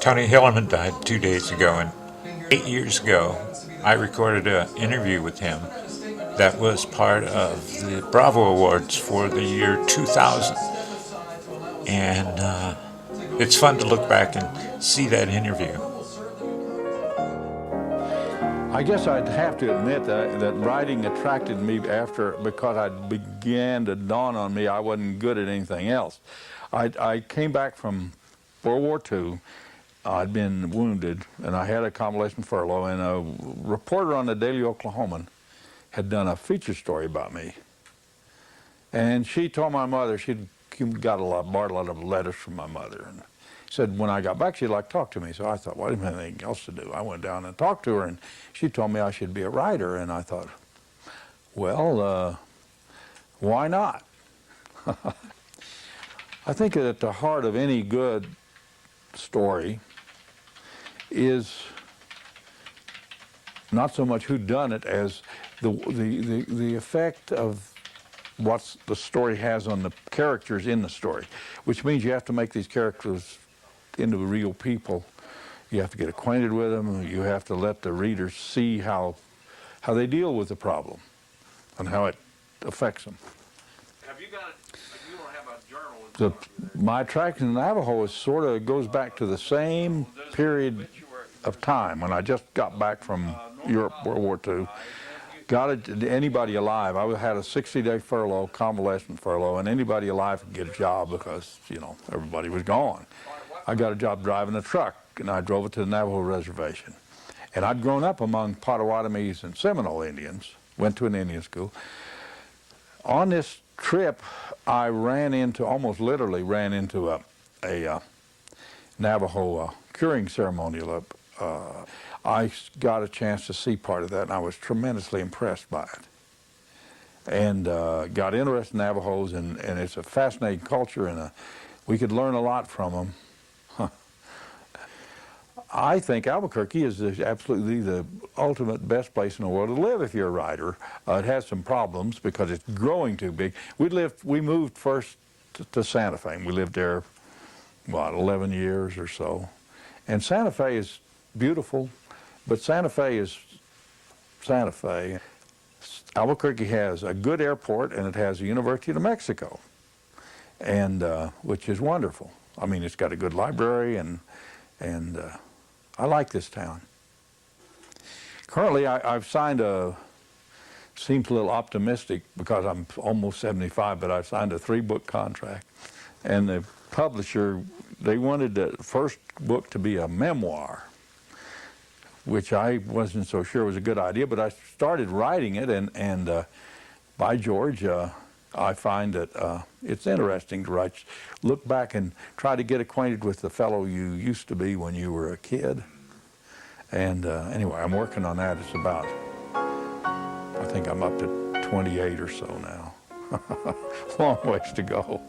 Tony Hillerman died 2 days ago, and 8 years ago, I recorded an interview with him that was part of the Bravo Awards for the year 2000. And it's fun to look back and see that interview. I guess I'd have to admit that writing attracted me because I began to dawn on me I wasn't good at anything else. I came back from World War II. I'd been wounded, and I had a convalescent furlough, and a reporter on the Daily Oklahoman had done a feature story about me. And she told my mother, she'd borrowed a lot of letters from my mother, and said when I got back she'd like to talk to me. So I thought, well, I didn't have anything else to do. I went down and talked to her, and she told me I should be a writer, and I thought, well, why not? I think that at the heart of any good story is not so much who done it as the effect of what the story has on the characters in the story, which means you have to make these characters into real people. You have to get acquainted with them. You have to let the readers see how they deal with the problem and how it affects them. Have you got you don't have a journal? My attraction to Navajo goes back to the same period of time when I just got back from Europe, World War II. Anybody alive, I had a 60-day furlough, convalescent furlough, and anybody alive could get a job because, everybody was gone. I got a job driving a truck, and I drove it to the Navajo reservation. And I'd grown up among Potawatomis and Seminole Indians, went to an Indian school. On this trip, I almost literally ran into a Navajo curing ceremonial. I got a chance to see part of that, and I was tremendously impressed by it. And got interested in Navajos, and it's a fascinating culture, and we could learn a lot from them. I think Albuquerque is absolutely the ultimate best place in the world to live if you're a writer. It has some problems because it's growing too big. We moved first to Santa Fe. We lived there, 11 years or so. And Santa Fe is beautiful, but Santa Fe is Santa Fe. Albuquerque has a good airport, and it has the University of New Mexico, and which is wonderful. I mean, it's got a good library, and I like this town. Currently, I've signed seems a little optimistic because I'm almost 75, but I've signed a 3-book contract, and the publisher, they wanted the first book to be a memoir, which I wasn't so sure was a good idea, but I started writing it, and by George, I find that it's interesting to look back and try to get acquainted with the fellow you used to be when you were a kid. And anyway, I'm working on that. It's about, I think I'm up to 28 or so now. Long ways to go.